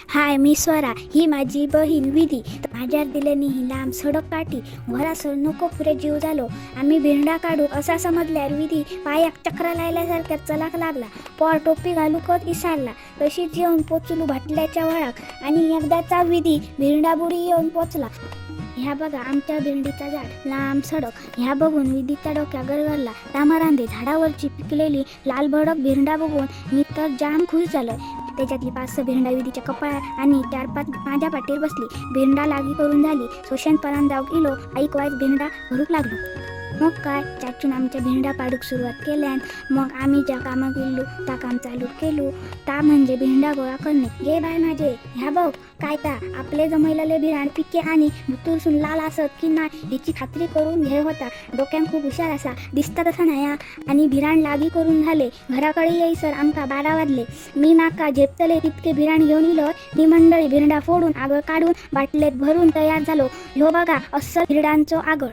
हाय, मी स्वरा. ही माझी बहीण विधी. माझ्यात दिल्याने ही लांब सडक काठी घरासर नको पुरे जीव झालो. आम्ही भिरडा काढू असा समजल्यावर विधी पायाक चक्रा लायल्यासारख्या चलाक लागला. पोर टोपी घालू कत विसरला. तशीच येऊन पोचलू भाटल्याच्या वळाक आणि एकदाचा विधी भिरडा बुडी येऊन पोचला. ह्या बघा आमच्या भेंडीचा झाड, लांब सडक. ह्या बघून विधीच्या डोक्या गरगरला. तामारांदे झाडावरची पिकलेली लाल भडक भेंडा बघून मी तर जाम खुश झालोय. त्याच्यातली 5-6 भेंडा विधीच्या कपाळात आणि 4-5 माझ्या पाठीवर बसली. भेंडा लागी करून झाली. सोशनपर्यंत जाऊ गेलो. ऐक वाईज भेंडा भरूक लागलो. मग काय, चाचून आमच्या भेंडा पाडूक सुरुवात केल्यान मग आम्ही ज्या कामं गेलो त्या काम चालू केलो. ता म्हणजे भेंडा गोळा करणे. गे बाय माझे, ह्या बघ काय ता आपले जमैलेले भिराण पिके आणि भुतूरसून लाल असत की नाही ह्याची खात्री करून घे होता. डोक्यान खूप हुशार असा दिसता तसा नाही. आणि भिराण लागी करून झाले. घराकडे येईसर आमका 12 वाजले. मी नाका झेपतले तितके भिराण घेऊन इलो. ती मंडळी भिरडा फोडून आगळ काढून बाटलेत भरून तयार झालो. ह्यो बघा अस्सल भिरडांचो आगळ.